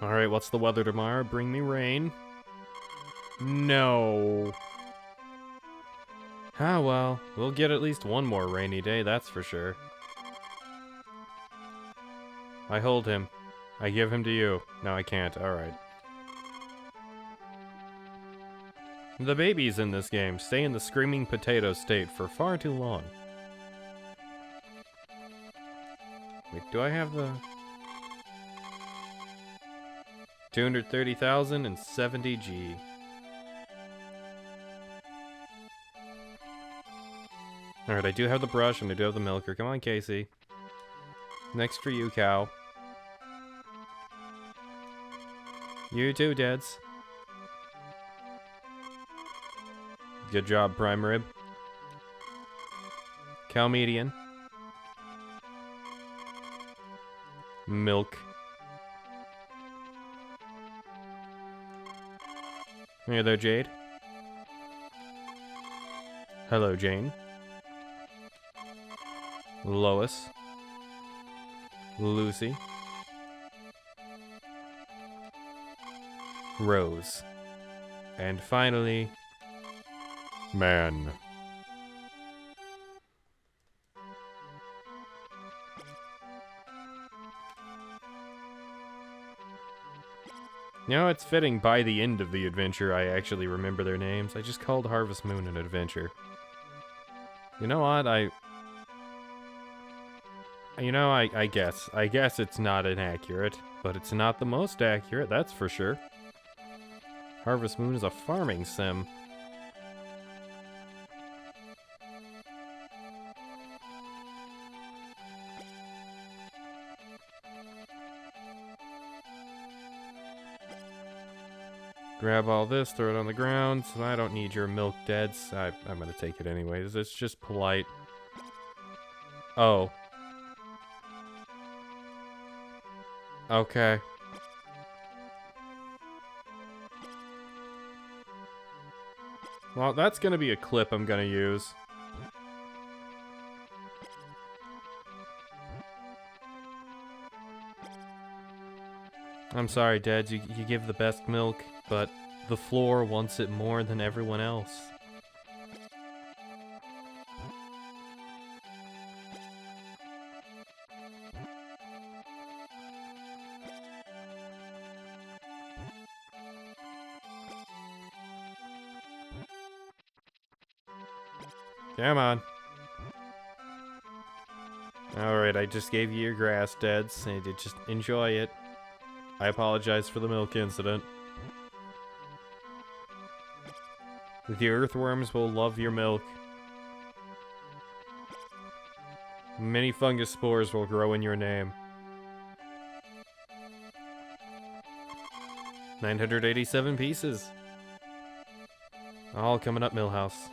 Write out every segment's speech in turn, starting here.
Alright, what's the weather tomorrow? Bring me rain. No. Ah, well, we'll get at least one more rainy day, that's for sure. I hold him. I give him to you. No, I can't. Alright. The babies in this game stay in the screaming potato state for far too long. Wait, do I have the... 230,070 G. Alright, I do have the brush and I do have the milker. Come on, Casey. Next for you, cow. You too, Dads. Good job, prime rib. Cow median. Milk. Hey there, Jade. Hello, Jane. Lois. Lucy. Rose. And finally, man. You know, it's fitting by the end of the adventure I actually remember their names. I just called Harvest Moon an adventure. You know what, I guess it's not inaccurate, but it's not the most accurate, that's for sure. Harvest Moon is a farming sim. Grab all this, throw it on the ground. I don't need your milk, Deads. I'm gonna take it anyways. It's just polite. Oh. Okay. Well, that's gonna be a clip I'm gonna use. I'm sorry, Dad, you give the best milk, but the floor wants it more than everyone else. Come on. Alright, I just gave you your grass, Dads. Just enjoy it. I apologize for the milk incident. The earthworms will love your milk. Many fungus spores will grow in your name. 987 pieces. All coming up, Millhouse.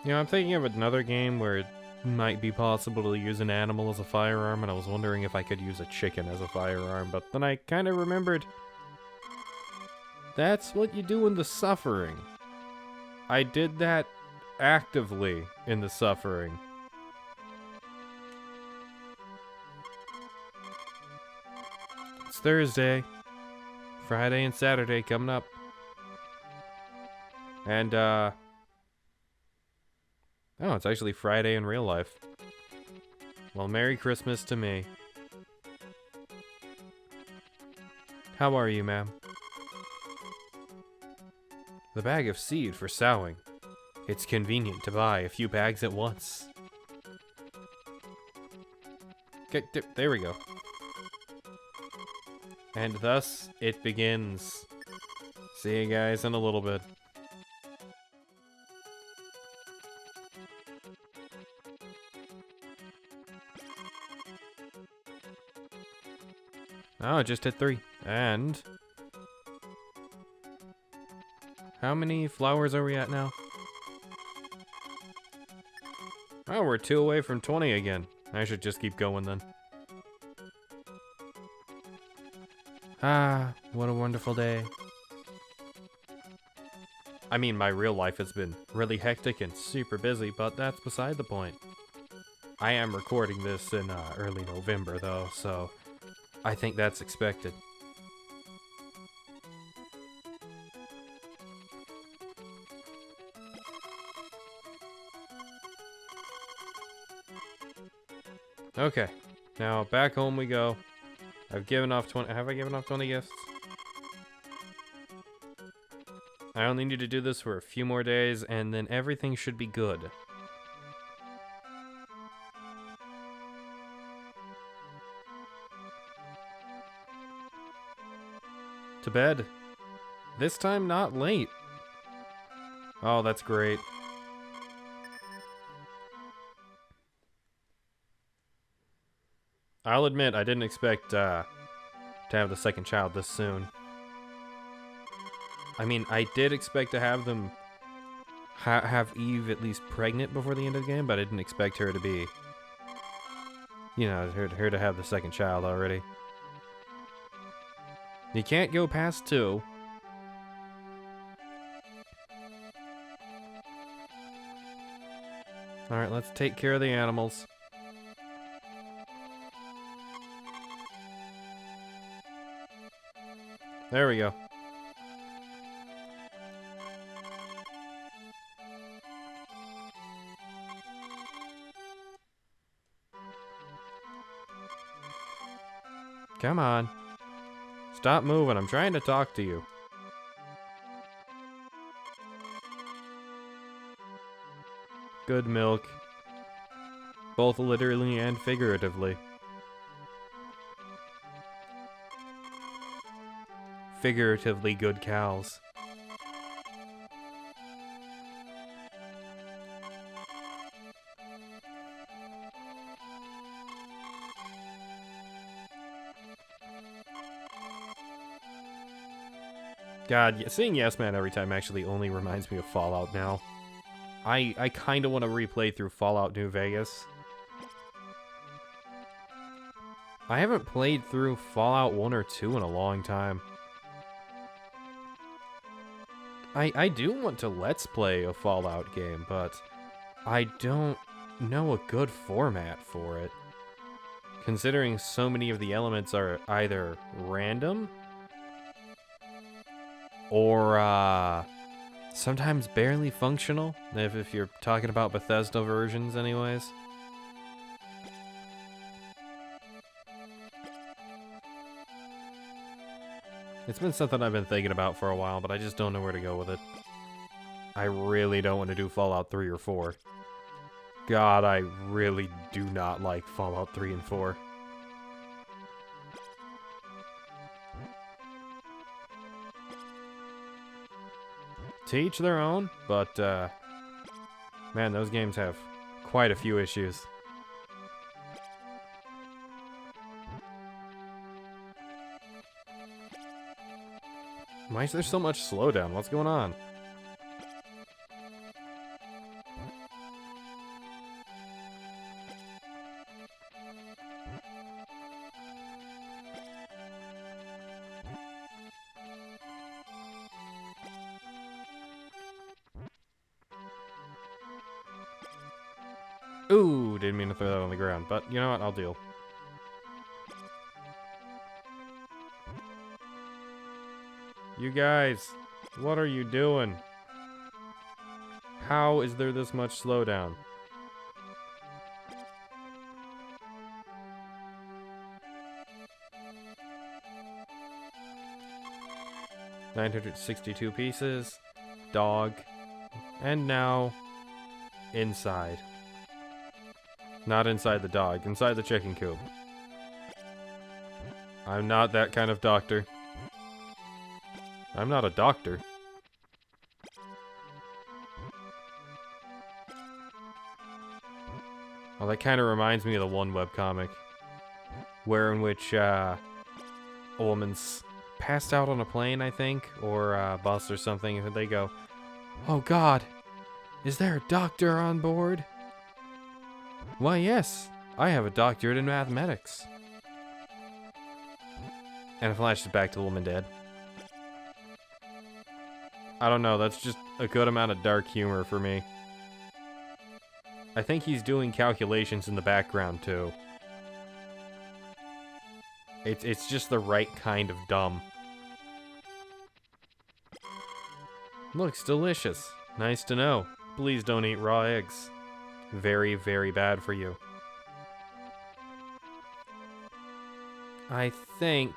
You know, I'm thinking of another game where it might be possible to use an animal as a firearm, and I was wondering if I could use a chicken as a firearm, but then I kind of remembered that's what you do in the Suffering. I did that actively in the Suffering. It's Thursday. Friday and Saturday coming up. And, oh, it's actually Friday in real life. Well, Merry Christmas to me. How are you, ma'am? The bag of seed for sowing. It's convenient to buy a few bags at once. There we go. And thus, it begins. See you guys in a little bit. Oh, it just hit 3. And... how many flowers are we at now? Oh, we're 2 away from 20 again. I should just keep going then. Ah, what a wonderful day. I mean, my real life has been really hectic and super busy, but that's beside the point. I am recording this in early November though, so I think that's expected. Okay, now back home we go. I've given off 20. Have I given off 20 gifts? I only need to do this for a few more days, and then everything should be good. To bed. This time not late. Oh, that's great. I'll admit, I didn't expect to have the second child this soon. I mean, I did expect to have them have Eve at least pregnant before the end of the game, but I didn't expect her to be, you know, her to have the second child already. You can't go past 2. Alright, let's take care of the animals. There we go. Come on. Stop moving, I'm trying to talk to you. Good milk. Both literally and figuratively. Figuratively good cows. God, seeing Yes Man every time actually only reminds me of Fallout now. I kind of want to replay through Fallout New Vegas. I haven't played through Fallout 1 or 2 in a long time. I do want to Let's Play a Fallout game, but I don't know a good format for it. Considering so many of the elements are either random or sometimes barely functional, if you're talking about Bethesda versions anyways. It's been something I've been thinking about for a while, but I just don't know where to go with it. I really don't want to do Fallout 3 or 4. God, I really do not like Fallout 3 and 4. To each their own, but, man, those games have quite a few issues. Why is there so much slowdown? What's going on? Ooh, didn't mean to throw that on the ground, but you know what? I'll deal. You guys, what are you doing? How is there this much slowdown? $962 pieces, dog, and now inside. Not inside the dog, inside the chicken coop. I'm not that kind of doctor. I'm not a doctor. Well, that kind of reminds me of the one webcomic, in which a woman's passed out on a plane, I think, or a bus or something, and they go, "Oh God, is there a doctor on board?" "Why, yes, I have a doctorate in mathematics." And it flashes back to the woman dead. I don't know, that's just a good amount of dark humor for me. I think he's doing calculations in the background, too. It's just the right kind of dumb. Looks delicious. Nice to know. Please don't eat raw eggs. Very, very bad for you. I think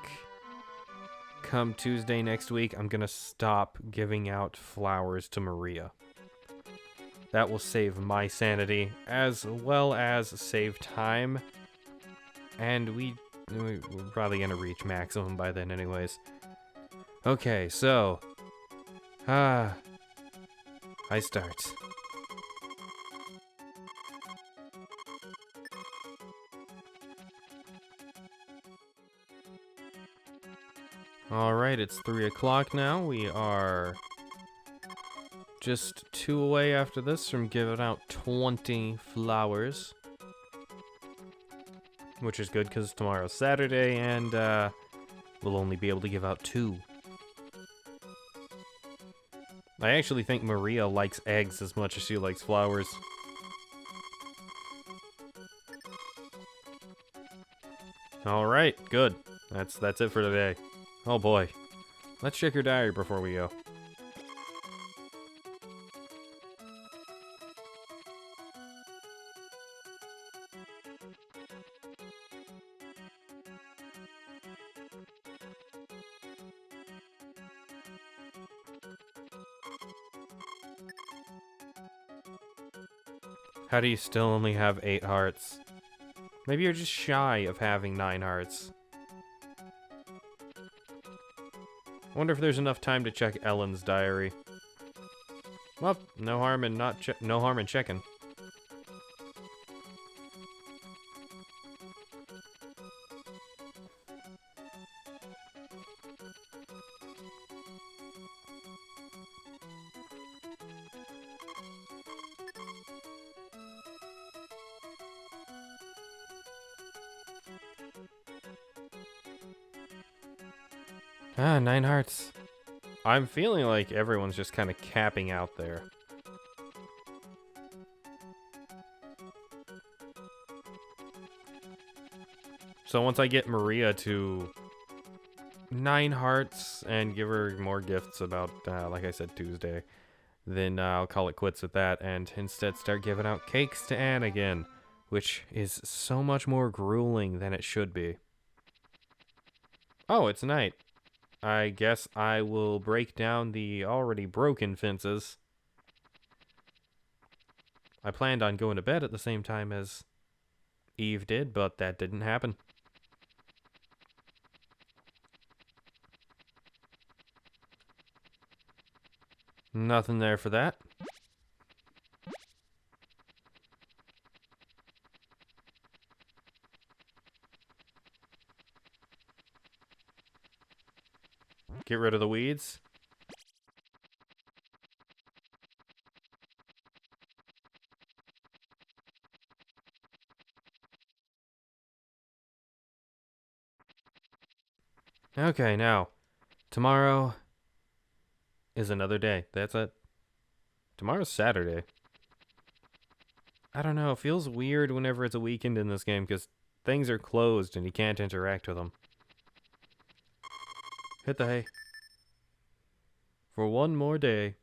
come Tuesday next week, I'm gonna stop giving out flowers to Maria. That will save my sanity, as well as save time. And we're probably gonna reach maximum by then anyways. Okay, so... I start. Alright, it's 3 o'clock now. We are just 2 away after this from giving out 20 flowers. Which is good because tomorrow's Saturday and we'll only be able to give out 2. I actually think Maria likes eggs as much as she likes flowers. Alright, good. That's it for today. Oh boy. Let's check your diary before we go. How do you still only have 8 hearts? Maybe you're just shy of having 9 hearts. I wonder if there's enough time to check Ellen's diary. Well, no harm in checking. Ah, 9 hearts. I'm feeling like everyone's just kind of capping out there. So once I get Maria to 9 hearts and give her more gifts about, like I said, Tuesday, then I'll call it quits with that and instead start giving out cakes to Anne again, which is so much more grueling than it should be. Oh, it's night. I guess I will break down the already broken fences. I planned on going to bed at the same time as Eve did, but that didn't happen. Nothing there for that. Get rid of the weeds. Okay, now, tomorrow is another day. That's it. Tomorrow's Saturday. I don't know, it feels weird whenever it's a weekend in this game because things are closed and you can't interact with them. Hit the hay. For one more day.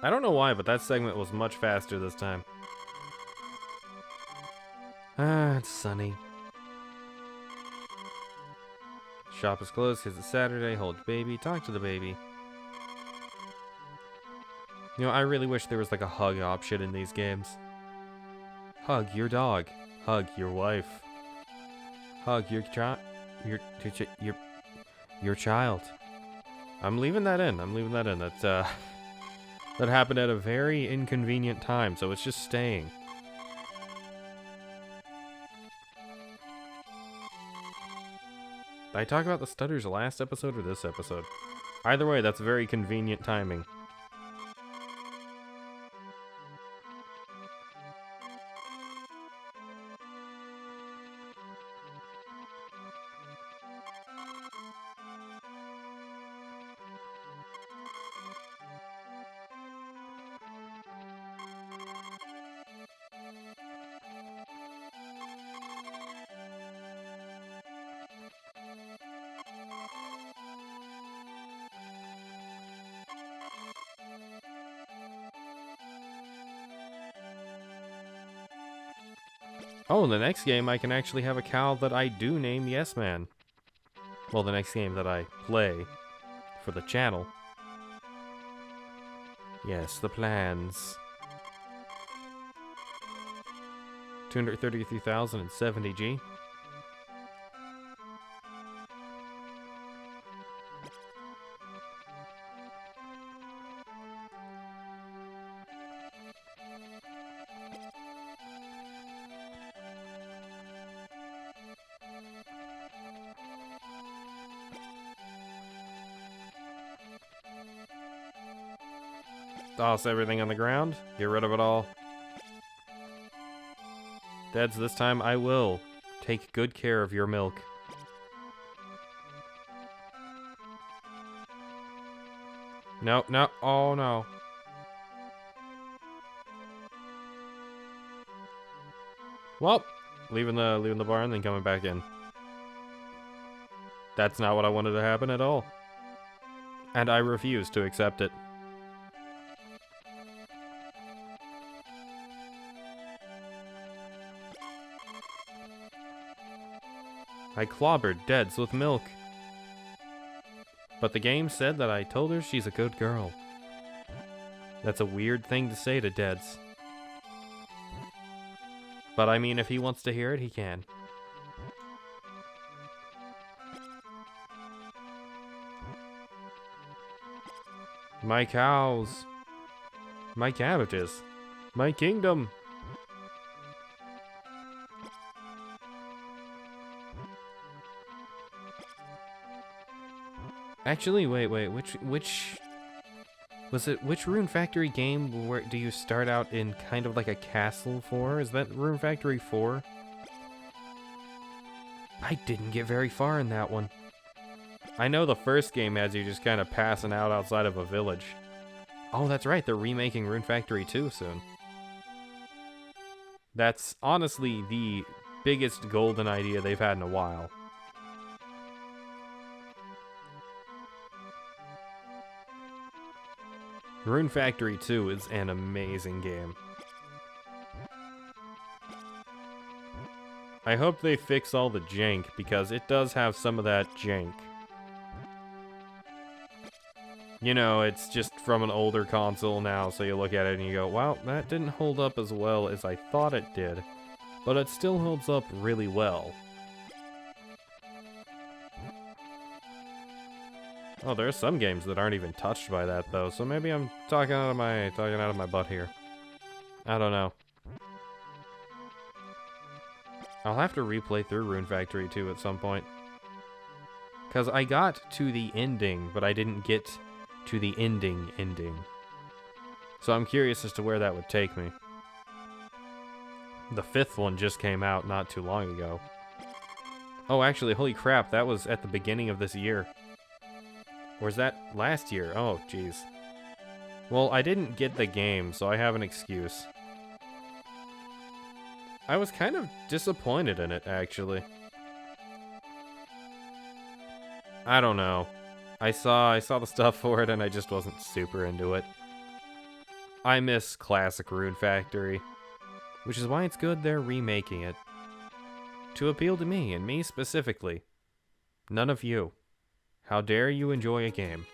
I don't know why, but that segment was much faster this time. Ah, it's sunny. Shop is closed because it's Saturday. Hold baby. Talk to the baby. You know, I really wish there was like a hug option in these games. Hug your dog. Hug your wife. Hug your your child. I'm leaving that in. I'm leaving that in. That happened at a very inconvenient time, so it's just staying. Did I talk about the stutters last episode or this episode? Either way, that's very convenient timing. Oh, in the next game, I can actually have a cow that I do name Yes Man. Well, the next game that I play for the channel. Yes, the plans. 233,070 G. Toss everything on the ground. Get rid of it all. Dads, this time I will take good care of your milk. No, no, oh no. Well, leaving the barn, then coming back in. That's not what I wanted to happen at all. And I refuse to accept it. I clobbered Deads with milk. But the game said that I told her she's a good girl. That's a weird thing to say to Deads. But I mean, if he wants to hear it, he can. My cows. My cabbages. My kingdom. Actually, wait, which was it? Which Rune Factory game where do you start out in kind of like a castle for? Is that Rune Factory 4? I didn't get very far in that one. I know the first game has you just kind of passing out outside of a village. Oh, that's right, they're remaking Rune Factory 2 soon. That's honestly the biggest golden idea they've had in a while. Rune Factory 2 is an amazing game. I hope they fix all the jank, because it does have some of that jank. You know, it's just from an older console now, so you look at it and you go, wow, that didn't hold up as well as I thought it did, but it still holds up really well. Oh, there are some games that aren't even touched by that though, so maybe I'm talking out of my butt here. I don't know. I'll have to replay through Rune Factory 2 at some point. Cause I got to the ending, but I didn't get to the ending. So I'm curious as to where that would take me. The 5th one just came out not too long ago. Oh, actually, holy crap, that was at the beginning of this year. Or is that last year? Oh, jeez. Well, I didn't get the game, so I have an excuse. I was kind of disappointed in it, actually. I don't know. I saw the stuff for it, and I just wasn't super into it. I miss classic Rune Factory, which is why it's good they're remaking it. To appeal to me, and me specifically. None of you. How dare you enjoy a game?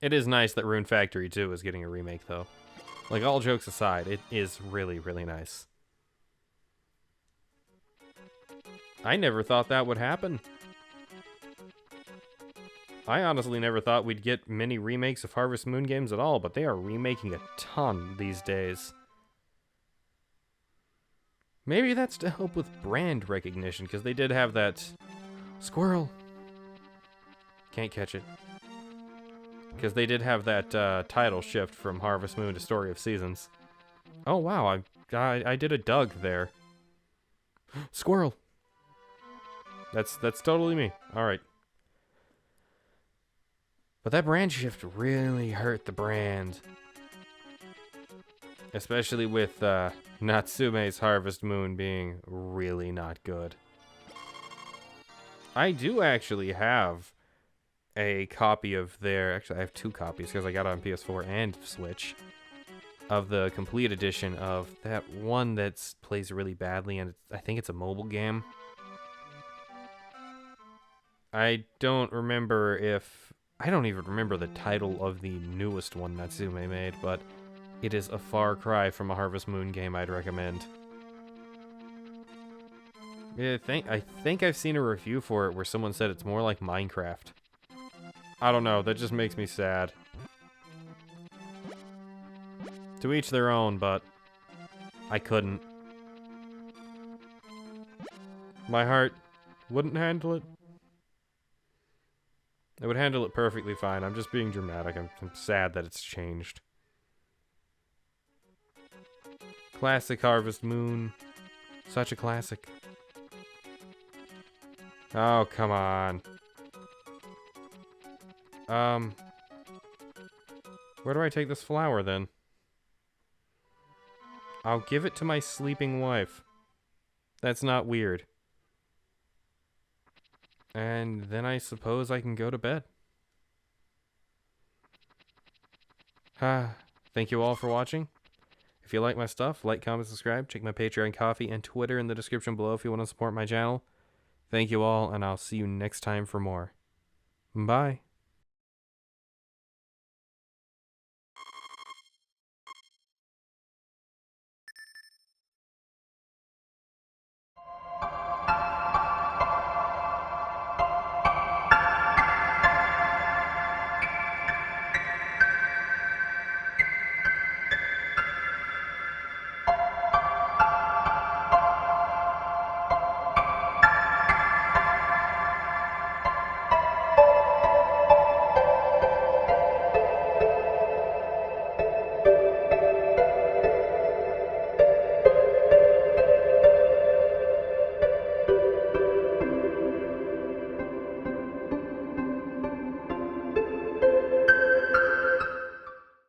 It is nice that Rune Factory 2 is getting a remake, though. Like, all jokes aside, it is really, really nice. I never thought that would happen. I honestly never thought we'd get many remakes of Harvest Moon games at all, but they are remaking a ton these days. Maybe that's to help with brand recognition, because they did have that... Squirrel! Can't catch it. Because they did have that title shift from Harvest Moon to Story of Seasons. Oh wow, I did a Doug there. Squirrel! That's totally me. Alright. But that brand shift really hurt the brand. Especially with Natsume's Harvest Moon being really not good. I do actually have a copy of their... Actually, I have 2 copies because I got it on PS4 and Switch. Of the complete edition of that one that plays really badly, and I think it's a mobile game. I don't remember if... I don't even remember the title of the newest one Natsume made, but it is a far cry from a Harvest Moon game I'd recommend. Yeah, I think I've seen a review for it where someone said it's more like Minecraft. I don't know, that just makes me sad. To each their own, but I couldn't. My heart wouldn't handle it. It would handle it perfectly fine. I'm just being dramatic. I'm sad that it's changed. Classic Harvest Moon. Such a classic. Oh, come on. Where do I take this flower, then? I'll give it to my sleeping wife. That's not weird. And then I suppose I can go to bed. Thank you all for watching. If you like my stuff, like, comment, subscribe. Check my Patreon, Coffee, and Twitter in the description below if you want to support my channel. Thank you all, and I'll see you next time for more. Bye.